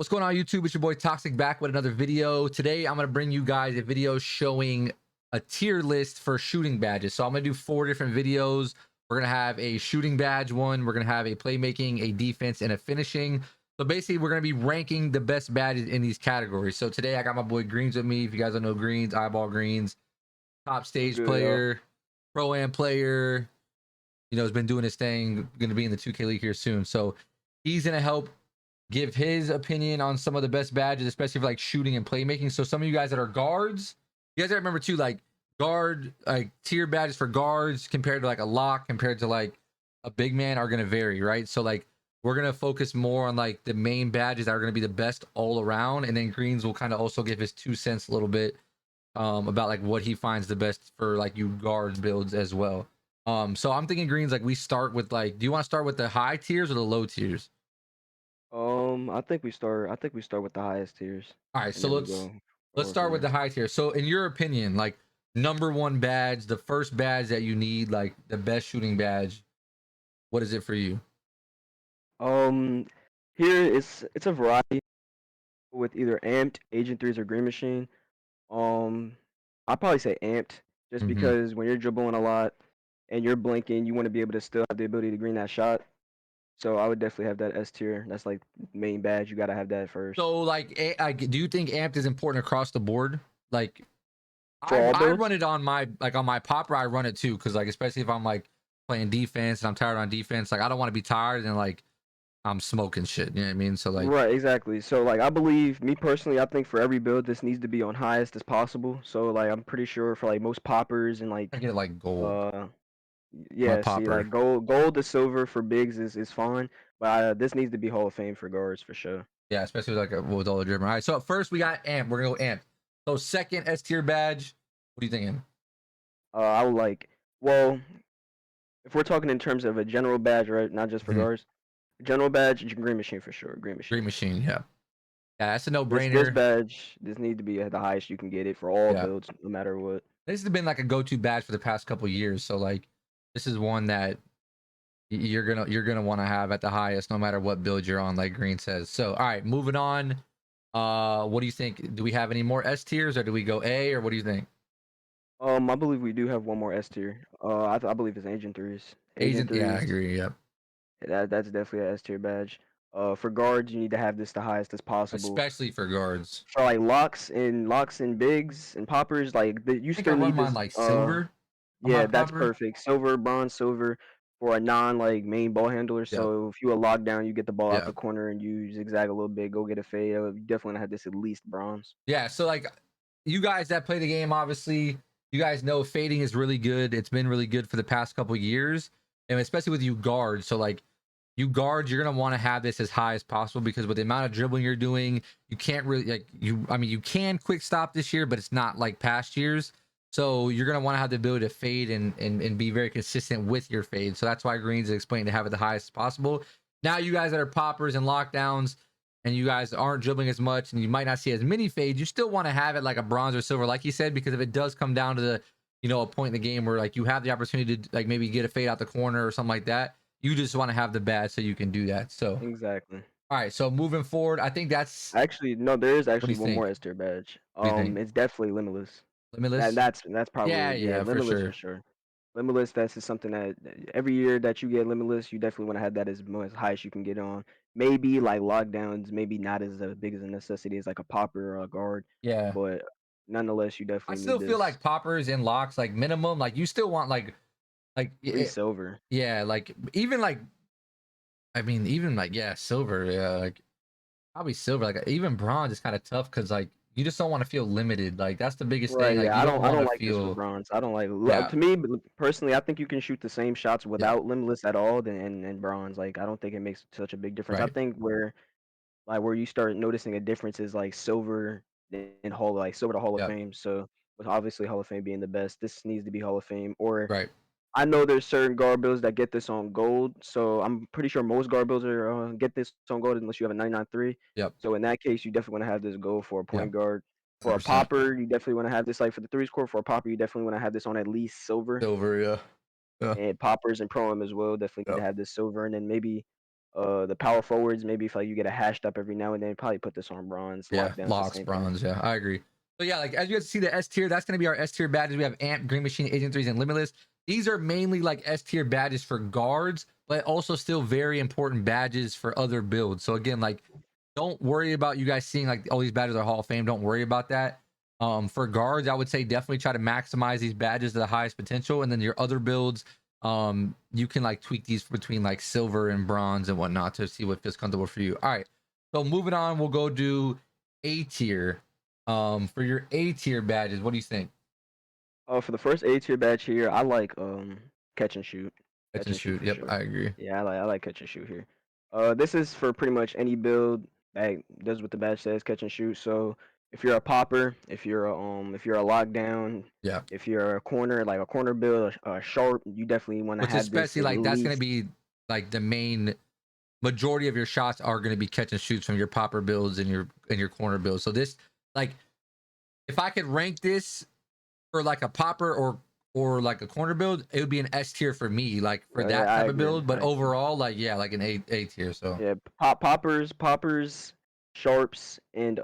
What's going on, YouTube? It's your boy Toxsik back with another video. Today, I'm going to bring you guys a video showing a tier list for shooting badges. So I'm going to do 4 different videos. We're going to have a shooting badge one. We're going to have a playmaking, a defense, and a finishing. So basically, we're going to be ranking the best badges in these categories. So today, I got my boy Greens with me. If you guys don't know Greens, iBall Greens, top stage player, pro-am player. You know, has been doing his thing. Going to be in the 2K League here soon. So he's going to help give his opinion on some of the best badges, especially for like shooting and playmaking. So some of you guys that are guards, you guys gotta remember too, like guard, like tier badges for guards compared to like a lock, compared to like a big man are gonna vary, right? So like we're gonna focus more on like the main badges that are gonna be the best all around, and then Greens will kind of also give his 2 cents a little bit about like what he finds the best for like you guards builds as well. So I'm thinking Greens, like we start with like, do you want to start with the high tiers or the low tiers? I think we start. I think we start with the highest tiers, All right, and so then we let's go let's forward from start with there. the high tier. So in your opinion, like number one badge, the first badge that you need, like the best shooting badge, what is it for you? Um, Here it's a variety with either amped, agent threes, or green machine. Um, I'd probably say amped, just Mm-hmm. because when you're dribbling a lot and you're blinking, you want to be able to still have the ability to green that shot. So I would definitely have that S tier. That's like main badge. You gotta have that first So like, do you think amped is important across the board? Like, for I all I run builds. it on my popper. I run it too because like especially if I'm like playing defense and I'm tired on defense, like I don't want to be tired and like I'm smoking shit. You know what I mean? So like, Right, exactly. So like I believe me personally, I think for every build this needs to be on highest as possible. So like I'm pretty sure for like most poppers and I like get like gold, uh my yeah, see like popper. gold to silver for bigs is fine, but this needs to be Hall of Fame for guards for sure. Yeah, especially with like with all the dribbling. All right, so at first we got amp. We're gonna go amp. So second S tier badge. What are you thinking? I would like well, if we're talking in terms of a general badge, right, not just for Mhm. guards. General badge, green machine for sure, green Green machine. machine. Yeah, yeah, that's a no This brainer. badge, this need to be at the highest you can get it for all Yeah, builds, no matter what. this has been like a go to badge for the past couple years. So like, this is one that you're gonna want to have at the highest, no matter what build you're on. Like Green says. So all right, moving on. What do you think? Do we have any more S tiers, or do we go A, or what do you think? I believe we do have one more S tier. I believe it's Agent Threes. Agent Agent. Yeah, I Threes. agree. Yep. That's definitely a S tier badge. For guards, you need to have this the highest as possible. Especially for guards. For like locks and bigs and poppers, like you I think I still run need mine this. like silver on my Yeah, that's popper. perfect. Silver, bronze, silver for a non like main ball handler. Yep. So if you a lockdown, you get the ball out Yeah. the corner and you zigzag a little bit, go get a fade. You definitely wanna have this at least bronze. Yeah, so like you guys that play the game, obviously, you guys know fading is really good. It's been really good for the past couple years, and especially with you guards. So like you guards, you're gonna want to have this as high as possible because with the amount of dribbling you're doing, you can't really like you. I mean, you can quick stop this year, but it's not like past years. So you're gonna want to have the ability to fade and be very consistent with your fade. So that's why Greens is explained to have it the highest as possible. Now you guys that are poppers and lockdowns, and you guys aren't dribbling as much and you might not see as many fades, you still want to have it like a bronze or silver, like you said, because if it does come down to the, a point in the game where like you have the opportunity to like maybe get a fade out the corner or something like that, you just want to have the badge so you can do that. So, Exactly. all right. So moving forward, I think that's, Actually, no, there is what do actually you one more think? S tier badge. What do you think? It's definitely Limitless. That Limitless? that's Yeah, probably yeah, yeah, for Limitless for sure. sure. Limitless, that's just something that every year that you get Limitless, you definitely want to have that as high as you can get on. Maybe like lockdowns, maybe not as big as a necessity as like a popper or a guard, Yeah. but nonetheless, you I definitely need still feel this. like poppers and locks, like minimum, like you still want like, At least silver. yeah, like even like, I mean, even like, yeah, silver. Yeah. Like, probably silver. Like even bronze is kind of tough because like you just don't want to feel limited. Like that's the biggest thing. Right, Like yeah, you don't I want don't to like this for feel. bronze. I don't like Yeah, to me personally, I think you can shoot the same shots yeah, without limitless at all than in bronze. Like I don't think it makes such a big difference. I right, think where you start noticing a difference is like silver and Hall like silver to Hall of yeah, Fame. So with obviously Hall of Fame being the best, this needs to be Hall of Fame. Or right, I know there's certain guard builds that get this on gold. So I'm pretty sure most guard builds are get this on gold unless you have a 99.3. yep, So in that case, you definitely want to have this gold for a yep, point guard. For a 100%. popper, you definitely want to have this like for the threes core. For a popper, you definitely want to have this on at least silver. Silver, yeah, yeah, And poppers and pro am as well definitely need yeah. to have this silver. And then maybe The power forwards, maybe if like you get a hashed up every now and then, probably put this on bronze. Yeah, Lockdowns, the locks, same thing. bronze. Yeah, I agree. So yeah, like as you guys see the S tier, that's gonna be our S tier badges. We have Amp, Green Machine, Agent Threes, and Limitless. These are mainly like S tier badges for guards, but also still very important badges for other builds. So again, like don't worry about you guys seeing like all these badges are Hall of Fame. Don't worry about that. For guards, I would say definitely try to maximize these badges to the highest potential, and then your other builds, you can like tweak these between like silver and bronze and whatnot to see what feels comfortable for you. All right, so moving on, we'll go do A tier. For your A tier badges, what do you think? For the first A tier badge here, I like catch and shoot. Catch Catch and and shoot shoot. for Yep, sure. I agree. Yeah, I like catch and shoot here. This is for pretty much any build that does what the badge says, catch and shoot. So if you're a popper, if you're a lockdown, Yeah, if you're a corner, like a corner build, a sharp, you definitely want to which have this especially at like that's gonna least be like the main majority of your shots are gonna be catch and shoots from your popper builds and your corner builds. So this like if I could rank this for like a popper or like a corner build, it would be an S tier for me, like for yeah, that I type of agree. build. But I agree. overall, like yeah, like an A tier. So Yeah, poppers, sharps, and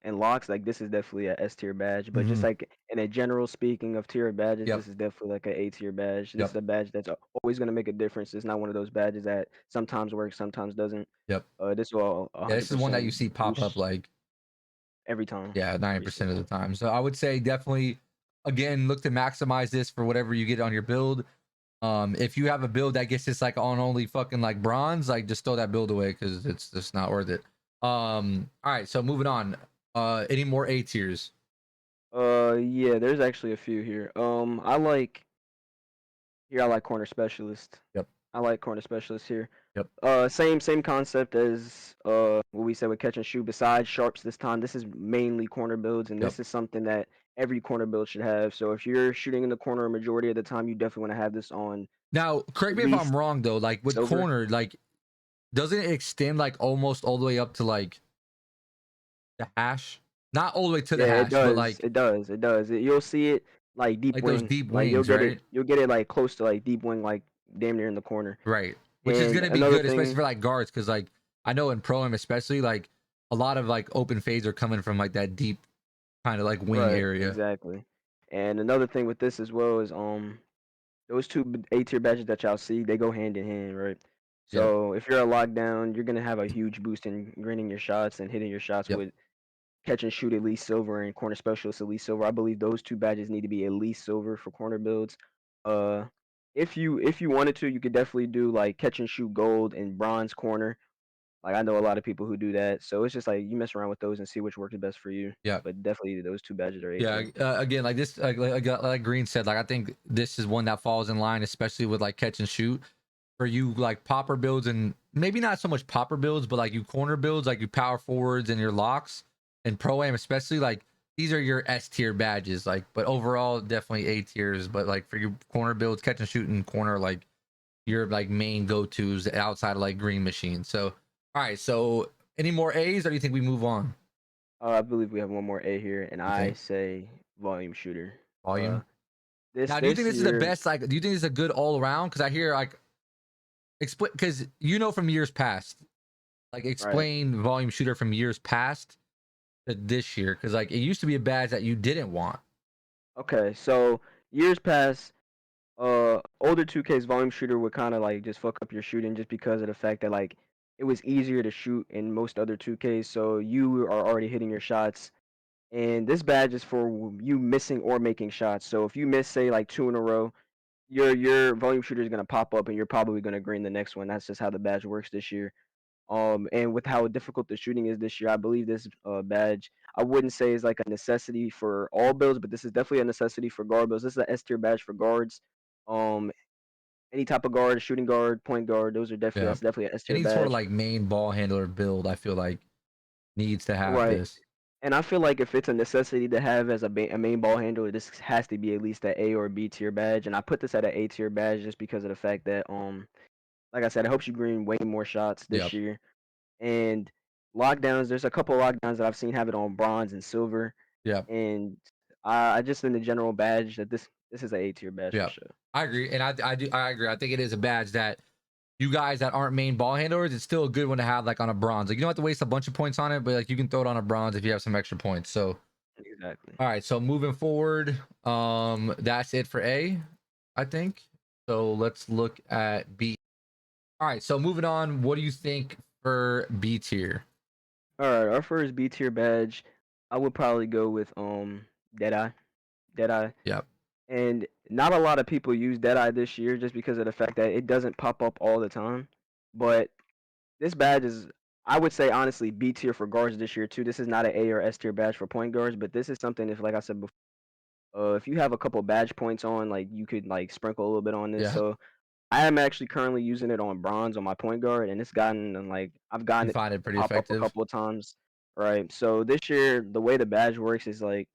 locks. Like this is definitely a S tier badge. But just mhm. like in a general speaking of tier badges, Yep, this is definitely like a A tier badge. This is yep, a badge that's always gonna make a difference. It's not one of those badges that sometimes works, sometimes doesn't. yep. This will Yeah, this is one that you 100% see pop up boost like every time, yeah, every 90% single of the time. time. So I would say definitely again look to maximize this for whatever you get on your build. If you have a build that gets this like on only fucking like bronze, like just throw that build away because it's just not worth it. All right, so moving on. Any more A tiers? Yeah, there's actually a few here. I like corner specialist. Yep, I like corner specialist here. yep, Same concept as what we said with catch and shoot. Besides sharps this time, this is mainly corner builds, and yep. this is something that every corner build should have. So if you're shooting in the corner a majority of the time, you definitely want to have this on Now, correct at me if least I'm wrong though. Like with silver. corner, like doesn't it extend like almost all the way up to like the hash? Not all the way to the Yeah, it hash, but does. like It does. It does. You'll see it like deep like those wing. deep Like wings, right? you'll get it like close to like deep wing, like damn near in the corner. Right. Which is And gonna be another good, especially thing, for like guards, because like I know in pro am especially like a lot of like open fades are coming from like that deep kind of like wing right? area. Exactly. And another thing with this as well is those two A tier badges that y'all see, they go hand in hand, right? Yep. So if you're a lockdown, you're gonna have a huge boost in greening your shots and hitting your shots Yep. with catch and shoot at least silver and corner specialist at least silver. I believe those two badges need to be at least silver for corner builds. Uh, if you wanted to, you could definitely do like catch and shoot gold and bronze corner. Like I know a lot of people who do that, so it's just like you mess around with those and see which works best for you. Yeah. But definitely those two badges are A Yeah. tier. Again, like this, like Green said, like I think this is one that falls in line, especially with like catch and shoot for you, like popper builds and maybe not so much popper builds, but like you corner builds, like you power forwards and your locks and pro am, especially like these are your S tier badges. Like, but overall, definitely A tiers. But like for your corner builds, catch and shoot and corner, like your like main go tos outside of like Green Machine. So, all right. So, any more A's, or do you think we move on? I believe we have one more A here, and You I think say volume shooter. Uh, volume? this Now, do you think this this is the year, best? Like, do you think this is a good all around? Because I hear like explain because you know from years past, like right? explain volume shooter from years past to this year because like it used to be a badge that you didn't want. Okay, so years past, older 2K's volume shooter would kind of like just fuck up your shooting just because of the fact that like it was easier to shoot in most other 2Ks, so you are already hitting your shots. And this badge is for you missing or making shots. So if you miss, say like two in a row, your volume shooter is gonna pop up, and you're probably gonna green the next one. That's just how the badge works this year. And with how difficult the shooting is this year, I believe this badge, I wouldn't say is like a necessity for all builds, but this is definitely a necessity for guard builds. This is an S tier badge for guards. Um, any type of guard, shooting guard, point guard, those are definitely Yeah, that's definitely an S tier any sort of badge. like main ball handler build, I feel like needs to have Right. this. And I feel like if it's a necessity to have as a main ball handler, this has to be at least an A or B tier badge. And I put this at an A tier badge just because of the fact that like I said, it helps you green way more shots this Yep, year. And lockdowns, there's a couple of lockdowns that I've seen have it on bronze and silver. yep, And I just in the general badge that this is an A tier badge for yep. sure. I agree, and I agree. I think it is a badge that you guys that aren't main ball handlers, it's still a good one to have like on a bronze. Like you don't have to waste a bunch of points on it, but like you can throw it on a bronze if you have some extra points. So Exactly. all right, so moving forward, that's it for A, I think. So let's look at B. All right, so moving on, what do you think for B tier? All right, our first B tier badge, I would probably go with Deadeye. Deadeye. Yep. And not a lot of people use Deadeye this year just because of the fact that it doesn't pop up all the time. But this badge is, I would say honestly, B tier for guards this year too. This is not an A or S tier badge for point guards, but this is something if, like I said before, if you have a couple badge points on, like you could like sprinkle a little bit on this. Yeah. So I am actually currently using it on bronze on my point guard, and it's gotten like I've gotten You it find it to pretty pop up a effective. couple of times. Right. So this year, the way the badge works is like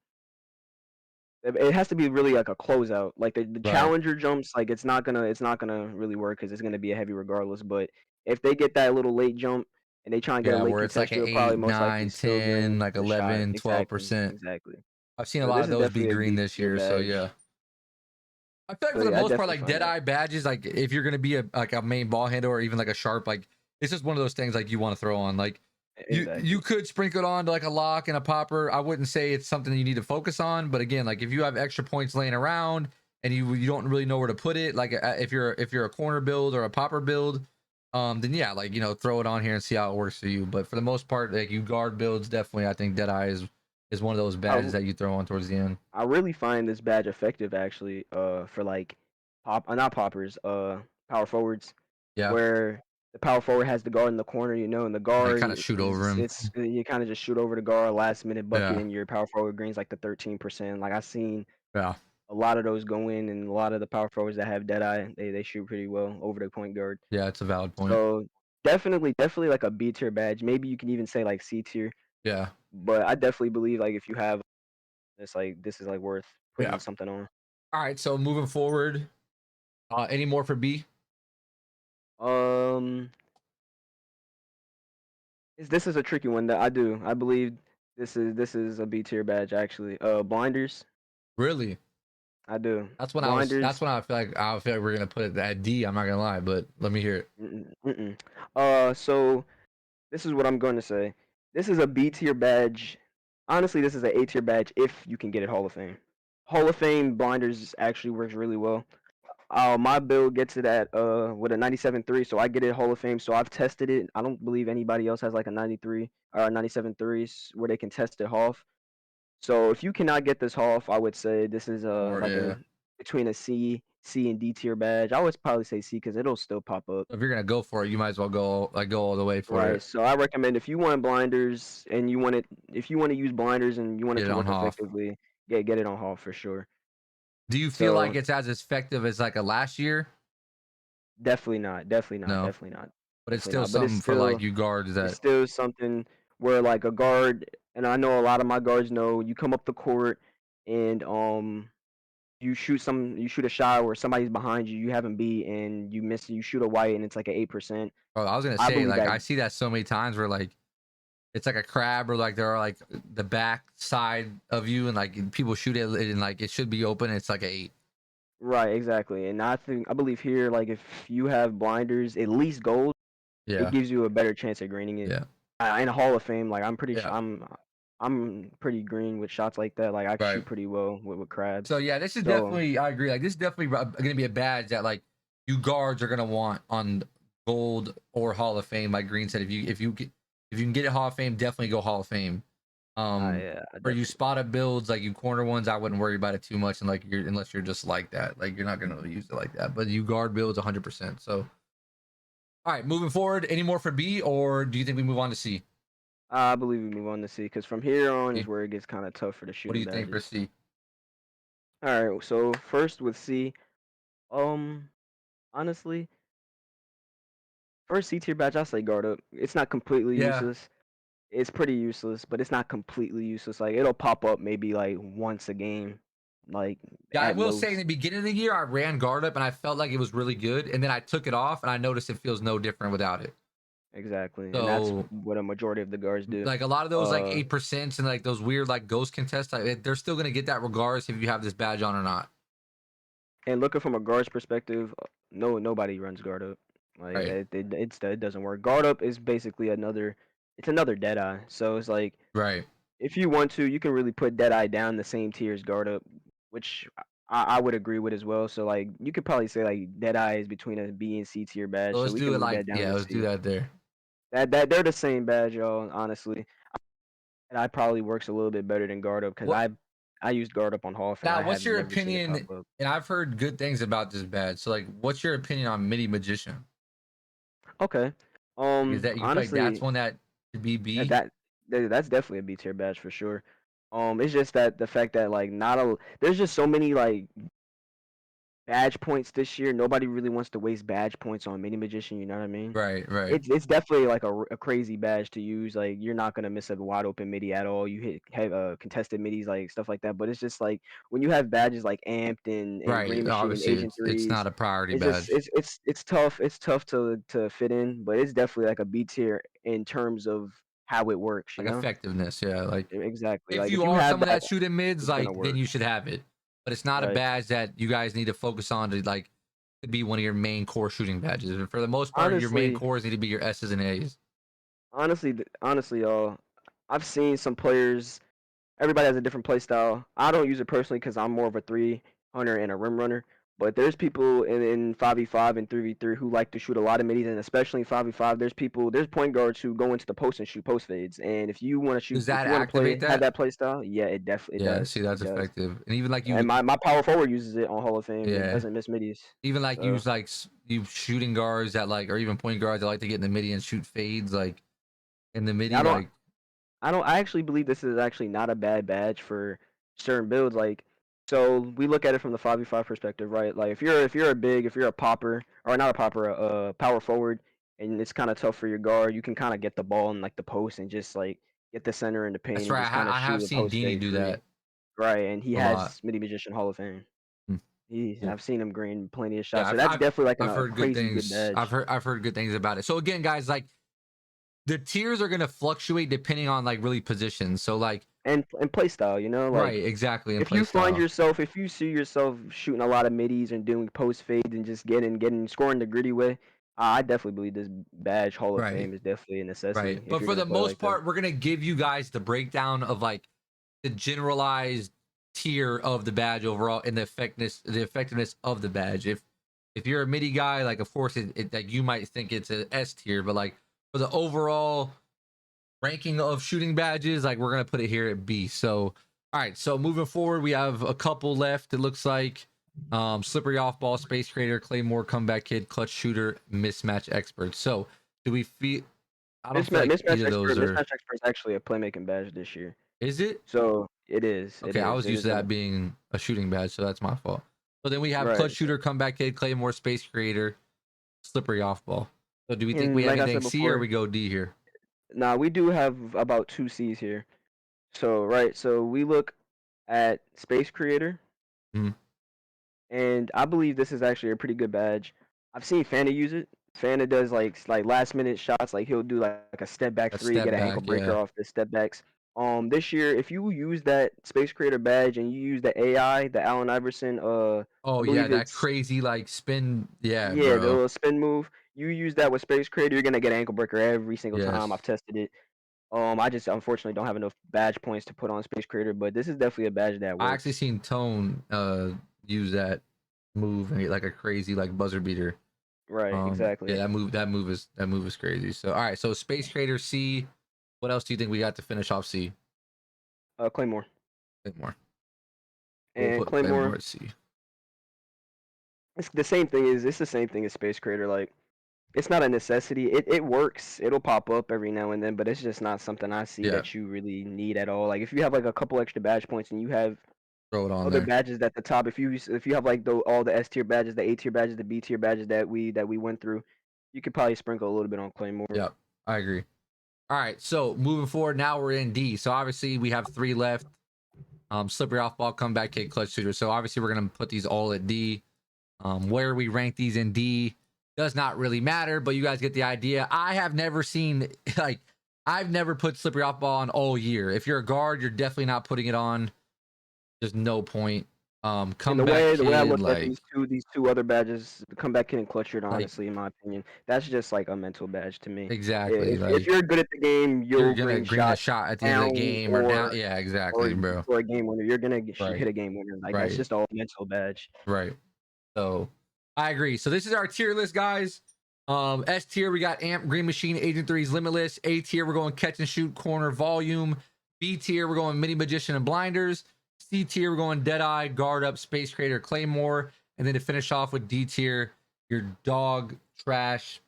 it has to be really like a closeout. Like the Right. challenger jumps, like it's not gonna really work because it's gonna be a heavy regardless. But if they get that little late jump and they try and get a Yeah, late where it's like contest, an you'll probably 8, most likely 9, still 10, green like the shot. 11, Exactly, 12%. exactly. I've seen a So lot this of is those be definitely a green B this tier year, so yeah. badge. I feel like So for the yeah, I most part, definitely like find that. Deadeye badges, like if you're gonna be a like a main ball handler or even like a sharp, like it's just one of those things like you want to throw on. Like you Exactly. could sprinkle it on to like a lock and a popper. I wouldn't say it's something you need to focus on, but again, like if you have extra points laying around and you don't really know where to put it, like if you're a corner build or a popper build, then yeah, like throw it on here and see how it works for you. But for the most part, like you guard builds, definitely I think Deadeye is one of those I badges that you throw on towards the end. I really find this badge effective actually, for like not poppers, power forwards, Yeah, where the power forward has the guard in the corner, and the like kind of guard shoot over is him. it's you kind of just shoot over the guard, last minute bucket, Yeah, and your power forward greens like the 13%. Like I've seen yeah, a lot of those go in, and a lot of the power forwards that have Deadeye, they shoot pretty well over the point guard. yeah. It's a valid point. So definitely like a B tier badge. Maybe you can even say like C tier, Yeah, but I definitely believe like if you have this is like worth yeah. putting something on. All right, so moving forward, any more for B? Um, this is a tricky one that I do. I believe this is a B tier badge actually. Blinders. Really? I do. That's when that's Blinders. when I feel like we're gonna put it at D. I'm not gonna lie, but let me hear it. Mm-mm, mm-mm. So this is what I'm going to say. This is a B tier badge. Honestly, this is an A tier badge if you can get it Hall of Fame. Hall of Fame blinders actually works really well. My build gets it at with a 97.3, so I get it Hall of Fame. So I've tested it. I don't believe anybody else has like a 93 or a 97.3s where they can test it off. So if you cannot get this off, I would say this is Or like yeah, a between a C and D tier badge. I would probably say C because it'll still pop up. if you're gonna go for it, you might as well go all the way for Right. it. So I recommend if you want blinders and if you want to use blinders and you want it Get it to on work Hoff. effectively, get it on Hall for sure. Do you feel like So it's as effective as like a last year? definitely not, definitely not, No, definitely not, but it's definitely still not. But something for like you guards it's that. still something where like a guard, and I know a lot of my guards know you come up the court and you shoot a shot where somebody's behind you, you have them beat and you miss, you shoot a white and it's like an 8%. Oh, I was gonna I say believe like that. I see that so many times where like it's like a crab or like there are like the back side of you and like people shoot it and like it should be open. It's like a 8. Right, exactly. And I believe here, like if you have blinders, at least gold, it Yeah, gives you a better chance of greening it. yeah, In a Hall of Fame, like I'm pretty sure yeah. I'm pretty green with shots like that. Like I Right. shoot pretty well with crabs. So yeah, this is So definitely I agree. Like this is definitely gonna be a badge that like you guards are gonna want on gold or Hall of Fame. Like Green said, if you can get it Hall of Fame, definitely go Hall of Fame. yeah, I For you definitely. spotted builds, like you corner ones, I wouldn't worry about it too much, and like unless you're just like that, like you're not gonna use it like that. But you guard builds 100%. So all right, moving forward, any more for B, or do you think we move on to C? I believe we move on to C because from here on is C? where it gets kind of tough for the What do shooting you think for badges. C? All right, so first with C, um, honestly, first C tier badge, I say guard up. It's not completely Yeah, useless. It's pretty useless, but it's not completely useless. Like it'll pop up maybe like once a game, like yeah. I at will say in most. the beginning of the year, I ran guard up and I felt like it was really good, and then I took it off and I noticed it feels no different without it. Exactly, and that's So what a majority of the guards do. like a lot of those like Uh, 8% and like those weird like ghost contests, like, they're still gonna get that regardless if you have this badge on or not. and looking from a guard's perspective, nobody runs guard up. Like Right. it doesn't work. Guard up is basically another Deadeye. So it's like Right. if you want to, you can really put Deadeye down the same tier as guard up, which I would agree with as well. So like you could probably say like Deadeye is between a B and C tier So badge. So let's we do can it move like, that down yeah, to let's do C. that there. That they're the same badge, y'all. Honestly, and I probably works a little bit better than guard up because What I used guard up on Hoff and now? I What's have your never seen it pop opinion? up. And I've heard good things about this badge. So like, what's your opinion on Midi Magician? Okay. Is that you feel like that's Honestly, one that should be that B? that that's definitely a B tier badge for sure. It's just that the fact that like there's just so many like badge points this year. Nobody really wants to waste badge points on Mini Magician. You know what I mean? Right. Right. It's definitely like a crazy badge to use. Like you're not gonna miss a wide open midi at all. You have contested midis like stuff like that. But it's just like when you have badges like Amped and Right. Green Machine and Obviously, Agent it's Threes, not a priority it's just badge. it's tough. It's tough to fit in, but it's definitely like a B tier in terms of how it works. You Like know? effectiveness, yeah. Like Exactly. if Like if you you are have someone that, that shoot in mids, it's gonna like then work. you should have it. But it's not a Right. badge that you guys need to focus on to like to be one of your main core shooting badges. And for the most part, your main Honestly, cores need to be your S's and A's. honestly, y'all, I've seen some players. Everybody has a different play style. I don't use it personally because I'm more of a three hunter and a rim runner. But there's people in 5v5 and 3v3 who like to shoot a lot of middies, and especially in 5v5, there's point guards who go into the post and shoot post fades. And if you want to shoot, Does if that you want to activate have that? that play style, yeah, it definitely Yeah, does. see, that's It does. effective. And even like And you, my power forward uses it on Hall of Fame and yeah, doesn't miss middies. even like So use like you shooting guards that like, or even point guards that like to get in the midi and shoot fades like in the yeah, midi, like I actually believe this is actually not a bad badge for certain builds. Like, so we look at it from the 5v5 perspective, right? Like, if you're a popper or not a popper, a power forward, and it's kind of tough for your guard, you can kind of get the ball in like the post and just like get the center in the paint that's and right. just kind of I have shoot a seen post Dini fade do three, that right? And he a lot. has Midi Magician Hall of Fame. Hmm. Cool. I've seen him green plenty of Yeah, shots, so that's definitely like I've a heard good crazy good things. badge. I've heard good things about it. So again, guys, like the tiers are gonna fluctuate depending on like really positions. So like And play style, you know, like right, exactly, and if play you find style. yourself, if you see yourself shooting a lot of middies and doing post fades and just scoring the gritty way, I definitely believe this badge Hall of Right, Fame is definitely a right. necessity if But you're for gonna the play most like that. part, we're gonna give you guys the breakdown of like the generalized tier of the badge overall and the effectiveness of the badge. If you're a midi guy, like of course like you might think it's an S tier, but like for the overall ranking of shooting badges, like we're gonna put it here at B. So all right, so moving forward, we have a couple left. It looks like slippery off ball, space creator, claymore, comeback kid, clutch shooter, mismatch expert. So do we feel? I don't feel like either of those are. Mismatch expert is actually a playmaking badge this year, Is it? so it is. Okay, I was It used is to a that being a shooting badge, so that's my fault. So then we have right. clutch shooter, comeback kid, claymore, space creator, slippery off ball. So do we think we And have like I anything said C or before, we go D here? now we do have about two C's here. So right, so we look at space creator. Mhm. And I believe this is actually a pretty good badge. I've seen Fanta use it. Fanta does like last minute shots, like he'll do like a step back A three, step get an ankle back, breaker yeah. off the step backs. This year, if you use that Space Creator badge and you use the AI, the Allen Iverson, I Oh yeah, believe that it's crazy like spin, yeah, yeah, the bro. little spin move. You use that with Space Creator, you're gonna get an ankle breaker every single time. Yes. I've tested it. I just unfortunately don't have enough badge points to put on Space Creator, but this is definitely a badge that I actually works. seen Tone use that move and get like a crazy like buzzer beater. Right, Yeah, exactly. that move is crazy. So all right, so space creator C. What else do you think we got to finish off C? Claymore Claymore. We'll and put Claymore Claymore. at C. It's the same thing as Space Creator. Like it's not a necessity. It works. It'll pop up every now and then, but it's just not something I see Yeah, that you really need at all. Like if you have like a couple extra badge points and you have throw it on other there. badges at the top, if you have like all the S tier badges, the A tier badges, the B tier badges that we went through, you could probably sprinkle a little bit on Claymore. Yep, I agree. All right, so moving forward, now we're in D. So obviously we have three left. Slippery off ball, comeback kick, clutch shooter. So obviously we're gonna put these all at D. Where we rank these in D does not really matter, but you guys get the idea. I have never seen like I've never put slippery off ball on all year. If you're a guard, you're definitely not putting it on. There's no point. And Come the back way I kid, look at like these two other badges, the comeback kid and clutch shirt, like honestly, in my opinion, that's just like a mental badge to me. exactly, If like you're good at the game, you're you'll gonna bring green a shots shot at the end of the down game or down. Yeah, exactly, or bro. for a game winner. You're gonna hit Right, a game winner. Like that's right, just all mental badge. right. So I agree. So this is our tier list, guys. S tier, we got Amp, Green Machine, Agent 3's Limitless. A tier, we're going Catch and Shoot, Corner, Volume. B tier, we're going Mini Magician and Blinders. C tier, we're going Deadeye, Guard Up, Space Creator, Claymore. And then to finish off with D tier, your dog trash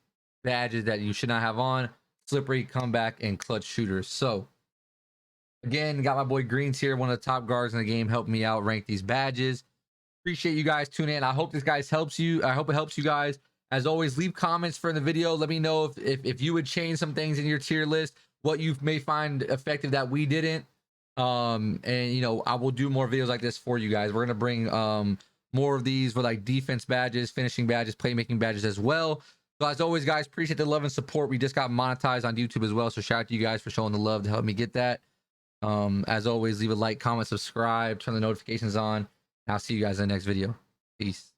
badges that you should not have on. Slippery, Comeback, and Clutch Shooters. So again, got my boy Green tier, one of the top guards in the game, helping me out rank these badges. Appreciate you guys tuning in. I hope this guys helps you. I hope it helps you guys. As always, leave comments for the video. Let me know if you would change some things in your tier list, what you may find effective that we didn't. And you know, I will do more videos like this for you guys. We're gonna bring more of these with like defense badges, finishing badges, playmaking badges as well. So as always, guys, appreciate the love and support. We just got monetized on YouTube as well. So shout out to you guys for showing the love to help me get that. As always, leave a like, comment, subscribe, turn the notifications on. I'll see you guys in the next video. Peace.